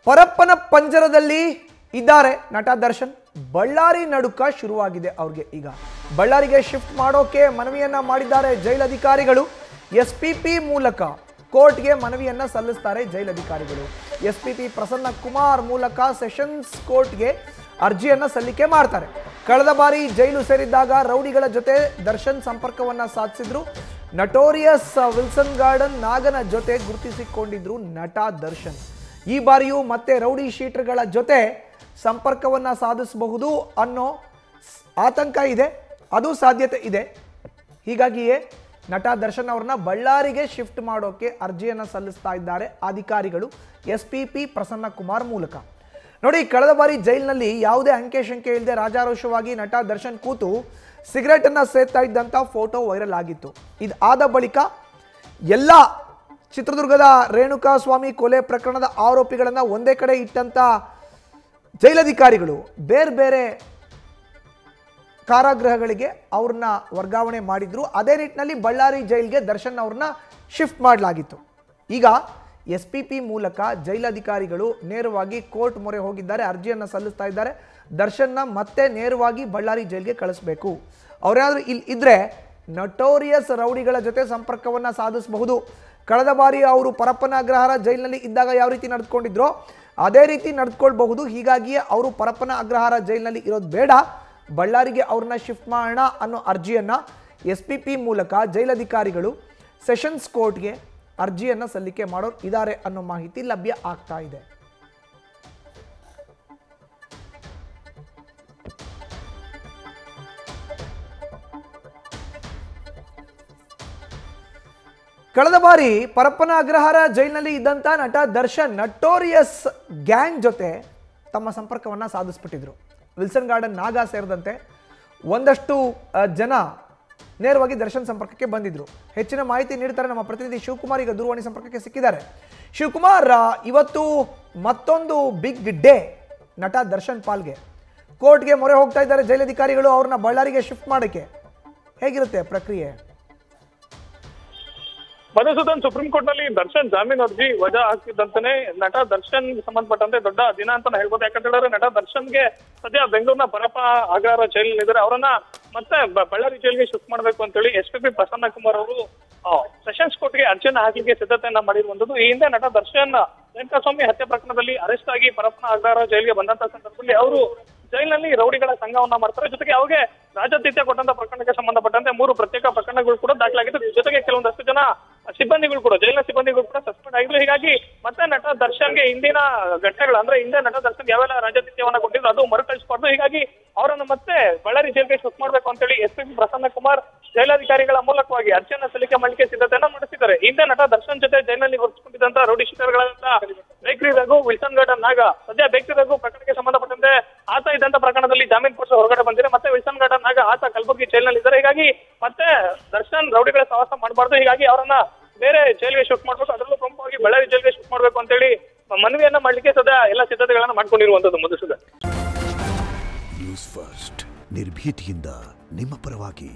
ಪರಪ್ಪನ ಪಂಜರದಲ್ಲಿ ಇದ್ದಾರೆ ನಟ ದರ್ಶನ್. ಬಳ್ಳಾರಿ ನಡುಕ ಶುರುವಾಗಿದೆ ಅವ್ರಿಗೆ. ಈಗ ಬಳ್ಳಾರಿಗೆ ಶಿಫ್ಟ್ ಮಾಡೋಕೆ ಮನವಿಯನ್ನ ಮಾಡಿದ್ದಾರೆ ಜೈಲಧಿಕಾರಿಗಳು. ಎಸ್ಪಿಪಿ ಮೂಲಕ ಕೋರ್ಟ್ಗೆ ಮನವಿಯನ್ನ ಸಲ್ಲಿಸ್ತಾರೆ ಜೈಲಧಿಕಾರಿಗಳು. ಎಸ್ಪಿಪಿ ಪ್ರಸನ್ನ ಕುಮಾರ್ ಮೂಲಕ ಸೆಷನ್ಸ್ ಕೋರ್ಟ್ಗೆ ಅರ್ಜಿಯನ್ನ ಸಲ್ಲಿಕೆ ಮಾಡ್ತಾರೆ. ಕಳೆದ ಬಾರಿ ಜೈಲು ಸೇರಿದ್ದಾಗ ರೌಡಿಗಳ ಜೊತೆ ದರ್ಶನ್ ಸಂಪರ್ಕವನ್ನ ಸಾಧಿಸಿದ್ರು. ನಟೋರಿಯಸ್ ವಿಲ್ಸನ್ ಗಾರ್ಡನ್ ನಾಗನ ಜೊತೆ ಗುರುತಿಸಿಕೊಂಡಿದ್ರು ನಟ ದರ್ಶನ್. ಈ ಬಾರಿಯೂ ಮತ್ತೆ ರೌಡಿ ಶೀಟರ್ಗಳ ಜೊತೆ ಸಂಪರ್ಕವನ್ನ ಸಾಧಿಸಬಹುದು ಅನ್ನೋ ಆತಂಕ ಇದೆ, ಅದು ಸಾಧ್ಯತೆ ಇದೆ. ಹೀಗಾಗಿಯೇ ನಟ ದರ್ಶನ್ ಅವ್ರನ್ನ ಬಳ್ಳಾರಿಗೆ ಶಿಫ್ಟ್ ಮಾಡೋಕೆ ಅರ್ಜಿಯನ್ನು ಸಲ್ಲಿಸ್ತಾ ಇದ್ದಾರೆ ಅಧಿಕಾರಿಗಳು ಎಸ್ಪಿಪಿ ಪ್ರಸನ್ನ ಕುಮಾರ್ ಮೂಲಕ. ನೋಡಿ, ಕಳೆದ ಬಾರಿ ಜೈಲಿನಲ್ಲಿ ಯಾವುದೇ ಅಂಕೆ ಶಂಕೆ ಇಲ್ಲದೆ ರಾಜಾರೋಷವಾಗಿ ನಟ ದರ್ಶನ್ ಕೂತು ಸಿಗರೇಟ್ ಅನ್ನ ಸೇರ್ತಾ ಇದ್ದಂಥ ಫೋಟೋ ವೈರಲ್ ಆಗಿತ್ತು. ಇದು ಆದ ಬಳಿಕ ಎಲ್ಲ ಚಿತ್ರದುರ್ಗದ ರೇಣುಕಾ ಸ್ವಾಮಿ ಕೊಲೆ ಪ್ರಕರಣದ ಆರೋಪಿಗಳನ್ನು ಒಂದೇ ಕಡೆ ಇಟ್ಟಂತ ಜೈಲಧಿಕಾರಿಗಳು ಬೇರೆ ಬೇರೆ ಕಾರಾಗೃಹಗಳಿಗೆ ಅವ್ರನ್ನ ವರ್ಗಾವಣೆ ಮಾಡಿದ್ರು. ಅದೇ ನಿಟ್ಟಿನಲ್ಲಿ ಬಳ್ಳಾರಿ ಜೈಲ್ಗೆ ದರ್ಶನ್ ಅವ್ರನ್ನ ಶಿಫ್ಟ್ ಮಾಡಲಾಗಿತ್ತು. ಈಗ ಎಸ್ಪಿಪಿ ಮೂಲಕ ಜೈಲಧಿಕಾರಿಗಳು ನೇರವಾಗಿ ಕೋರ್ಟ್ ಮೊರೆ ಹೋಗಿದ್ದಾರೆ, ಅರ್ಜಿಯನ್ನು ಸಲ್ಲಿಸ್ತಾ ಇದ್ದಾರೆ. ದರ್ಶನ್ನ ಮತ್ತೆ ನೇರವಾಗಿ ಬಳ್ಳಾರಿ ಜೈಲ್ಗೆ ಕಳಿಸ್ಬೇಕು. ಅವರಾದ್ರೂ ಇಲ್ಲಿ ಇದ್ರೆ ನಟೋರಿಯಸ್ ರೌಡಿಗಳ ಜೊತೆ ಸಂಪರ್ಕವನ್ನ ಸಾಧಿಸಬಹುದು. ಕಳೆದ ಬಾರಿ ಅವರು ಪರಪ್ಪನ ಅಗ್ರಹಾರ ಜೈಲಿನಲ್ಲಿ ಇದ್ದಾಗ ಯಾವ ರೀತಿ ನಡೆದುಕೊಂಡಿದ್ರೋ ಅದೇ ರೀತಿ ನಡೆದುಕೊಳ್ಬಹುದು. ಹೀಗಾಗಿಯೇ ಅವರು ಪರಪ್ಪನ ಅಗ್ರಹಾರ ಜೈಲಿನಲ್ಲಿ ಇರೋದು ಬೇಡ, ಬಳ್ಳಾರಿಗೆ ಅವ್ರನ್ನ ಶಿಫ್ಟ್ ಮಾಡೋಣ ಅನ್ನೋ ಅರ್ಜಿಯನ್ನು ಎಸ್ಪಿಪಿ ಮೂಲಕ ಜೈಲಧಿಕಾರಿಗಳು ಸೆಷನ್ಸ್ ಕೋರ್ಟ್ಗೆ ಅರ್ಜಿಯನ್ನು ಸಲ್ಲಿಕೆ ಮಾಡೋರು ಇದ್ದಾರೆ ಅನ್ನೋ ಮಾಹಿತಿ ಲಭ್ಯ ಆಗ್ತಾ ಇದೆ. ಕಳೆದ ಬಾರಿ ಪರಪ್ಪನ ಅಗ್ರಹಾರ ಜೈಲಿನಲ್ಲಿ ಇದ್ದಂಥ ನಟ ದರ್ಶನ್ ನಟೋರಿಯಸ್ ಗ್ಯಾಂಗ್ ಜೊತೆ ತಮ್ಮ ಸಂಪರ್ಕವನ್ನು ಸಾಧಿಸ್ಬಿಟ್ಟಿದ್ರು. ವಿಲ್ಸನ್ ಗಾರ್ಡನ್ ನಾಗ ಸೇರಿದಂತೆ ಒಂದಷ್ಟು ಜನ ನೇರವಾಗಿ ದರ್ಶನ್ ಸಂಪರ್ಕಕ್ಕೆ ಬಂದಿದ್ರು. ಹೆಚ್ಚಿನ ಮಾಹಿತಿ ನೀಡ್ತಾರೆ ನಮ್ಮ ಪ್ರತಿನಿಧಿ ಶಿವಕುಮಾರ್. ಈಗ ದೂರವಾಣಿ ಸಂಪರ್ಕಕ್ಕೆ ಸಿಕ್ಕಿದ್ದಾರೆ. ಶಿವಕುಮಾರ್, ಇವತ್ತು ಮತ್ತೊಂದು ಬಿಗ್ ಡೇ ನಟ ದರ್ಶನ್ ಪಾಲ್ಗೆ. ಕೋರ್ಟ್ಗೆ ಮೊರೆ ಹೋಗ್ತಾ ಇದ್ದಾರೆ ಜೈಲಧಿಕಾರಿಗಳು ಅವ್ರನ್ನ ಬಳ್ಳಾರಿಗೆ ಶಿಫ್ಟ್ ಮಾಡೋಕ್ಕೆ. ಹೇಗಿರುತ್ತೆ ಪ್ರಕ್ರಿಯೆ? ಮಧುಸೂದನ್, ಸುಪ್ರೀಂ ಕೋರ್ಟ್ ನಲ್ಲಿ ದರ್ಶನ್ ಜಾಮೀನು ಅರ್ಜಿ ವಜಾ ಆಗ್ತಿದ್ದಂತಾನೆ ನಟ ದರ್ಶನ್ ಸಂಬಂಧಪಟ್ಟಂತೆ ದೊಡ್ಡ ದಿನ ಅಂತ ಹೇಳ್ಬೋದು. ಯಾಕಂತ ಹೇಳಿದ್ರೆ ನಟ ದರ್ಶನ್ಗೆ ಸದ್ಯ ಬೆಂಗಳೂರಿನ ಪರಪ್ಪ ಅಗ್ರಹಾರ ಜೈಲ್ ಇದ್ದಾರೆ, ಅವರನ್ನ ಮತ್ತೆ ಬಳ್ಳಾರಿ ಜೈಲ್ಗೆ ಶಿಫ್ಟ್ ಮಾಡಬೇಕು ಅಂತ ಹೇಳಿ ಎಸ್ಪಿಪಿ ಪ್ರಸನ್ನ ಕುಮಾರ್ ಅವರು ಸೆಷನ್ಸ್ ಕೋರ್ಟ್ಗೆ ಅರ್ಜಿಯನ್ನು ಹಾಕಲಿಕ್ಕೆ ಸಿದ್ಧತೆಯನ್ನ ಮಾಡಿರುವಂತದ್ದು. ಈ ಹಿಂದೆ ನಟ ದರ್ಶನ್ ರೇಣುಕಾಸ್ವಾಮಿ ಹತ್ಯೆ ಪ್ರಕರಣದಲ್ಲಿ ಅರೆಸ್ಟ್ ಆಗಿ ಪರಪ್ಪನ ಅಗ್ರಹಾರ ಜೈಲಿಗೆ ಬಂದಂತ ಸಂದರ್ಭದಲ್ಲಿ ಅವರು ಜೈಲಿನಲ್ಲಿ ರೌಡಿಗಳ ಸಂಘವನ್ನ ಮಾಡ್ತಾರೆ. ಜೊತೆಗೆ ಅವ್ರಿಗೆ ರಾಜತೀತ್ಯ ಕೊಟ್ಟಂತ ಪ್ರಕರಣಕ್ಕೆ ಸಂಬಂಧಪಟ್ಟಂತೆ 3 ಪ್ರತ್ಯೇಕ ಪ್ರಕರಣಗಳು ಕೂಡ ದಾಖಲಾಗಿತ್ತು. ಜೊತೆಗೆ ಕೆಲವೊಂದಷ್ಟು ಜನ ಸಿಬ್ಬಂದಿಗಳು ಕೂಡ ಜೈಲಿನ ಸಿಬ್ಬಂದಿಗಳು ಕೂಡ ಸಸ್ಪೆಂಡ್ ಆಗಿದ್ರು. ಹೀಗಾಗಿ ಮತ್ತೆ ನಟ ದರ್ಶನ್ಗೆ ಹಿಂದಿನ ಘಟನೆಗಳು ಅಂದ್ರೆ ಹಿಂದೆ ನಟ ದರ್ಶನ್ ಯಾವೆಲ್ಲ ರಾಜತೀತ್ಯವನ್ನ ಕೊಟ್ಟಿದ್ರು ಅದು ಮರುಕಳಿಸಬಾರ್ದು. ಹೀಗಾಗಿ ಅವರನ್ನು ಮತ್ತೆ ಬಳ್ಳಾರಿ ಜೈಲ್ಗೆ ಶಿಫ್ಟ್ ಮಾಡಬೇಕು ಅಂತ ಹೇಳಿ ಎಸ್ಪಿಪಿ ಪ್ರಸನ್ನ ಕುಮಾರ್ ಜೈಲಾಧಿಕಾರಿಗಳ ಮೂಲಕವಾಗಿ ಅರ್ಜಿಯನ್ನ ಸಲ್ಲಿಕೆ ಮಾಡಲಿಕ್ಕೆ ಸಿದ್ಧತೆಯನ್ನ ನಡೆಸಿದ್ದಾರೆ. ಹಿಂದೆ ನಟ ದರ್ಶನ್ ಜೊತೆ ಜೈಲಿನಲ್ಲಿ ಗುರುತಿಸಿಕೊಂಡಿದ್ದಂತ ರೌಡಿ ಶೀಟರ್ಗಳಂತ ಬೇಕ್ರಿ ರಘು, ವಿಲ್ಸನ್ ಗಾರ್ಡನ್ ನಾಗ ಸದ್ಯ ಬೇಕ್ರಿ ರಘು ಪ್ರಕರಣಕ್ಕೆ ಸಂಬಂಧಪಟ್ಟಂತೆ ಆತ ಇದ್ದಂತ ಪ್ರಕರಣದಲ್ಲಿ ಜಾಮೀನು ಕೊಡಿಸಿ ಹೊರಗಡೆ ಬಂದಿದೆ. ಮತ್ತೆ ವಿಲ್ಸನ್ ಗಾರ್ಡನ್ ನಾಗ ಆತ ಕಲಬುರಗಿ ಜೈಲಿನಲ್ಲಿ ಇದ್ದಾರೆ. ಹೀಗಾಗಿ ಮತ್ತೆ ದರ್ಶನ್ ರೌಡಿಗಳ ಸಹವಾಸ ಮಾಡಬಾರ್ದು, ಹೀಗಾಗಿ ಅವರನ್ನ ಬೇರೆ ಜೈಲ್ಗೆ ಶಿಫ್ಟ್ ಮಾಡಬೇಕು, ಅದರಲ್ಲೂ ಪ್ರಮುಖವಾಗಿ ಬಳ್ಳಾರಿ ಜೈಲ್ಗೆ ಶಿಫ್ಟ್ ಮಾಡಬೇಕು ಅಂತ ಹೇಳಿ ಮನವಿಯನ್ನ ಮಾಡ್ಲಿಕ್ಕೆ ಸದ್ಯ ಎಲ್ಲ ಸಿದ್ಧತೆಗಳನ್ನ ಮಾಡ್ಕೊಂಡಿರುವಂತದ್ದು. ಮಧುಸೂದನ್, ನ್ಯೂಸ್ ಫಸ್ಟ್ ನಿರ್ಭೀತಿಯಿಂದ ನಿಮ್ಮ ಪರವಾಗಿ.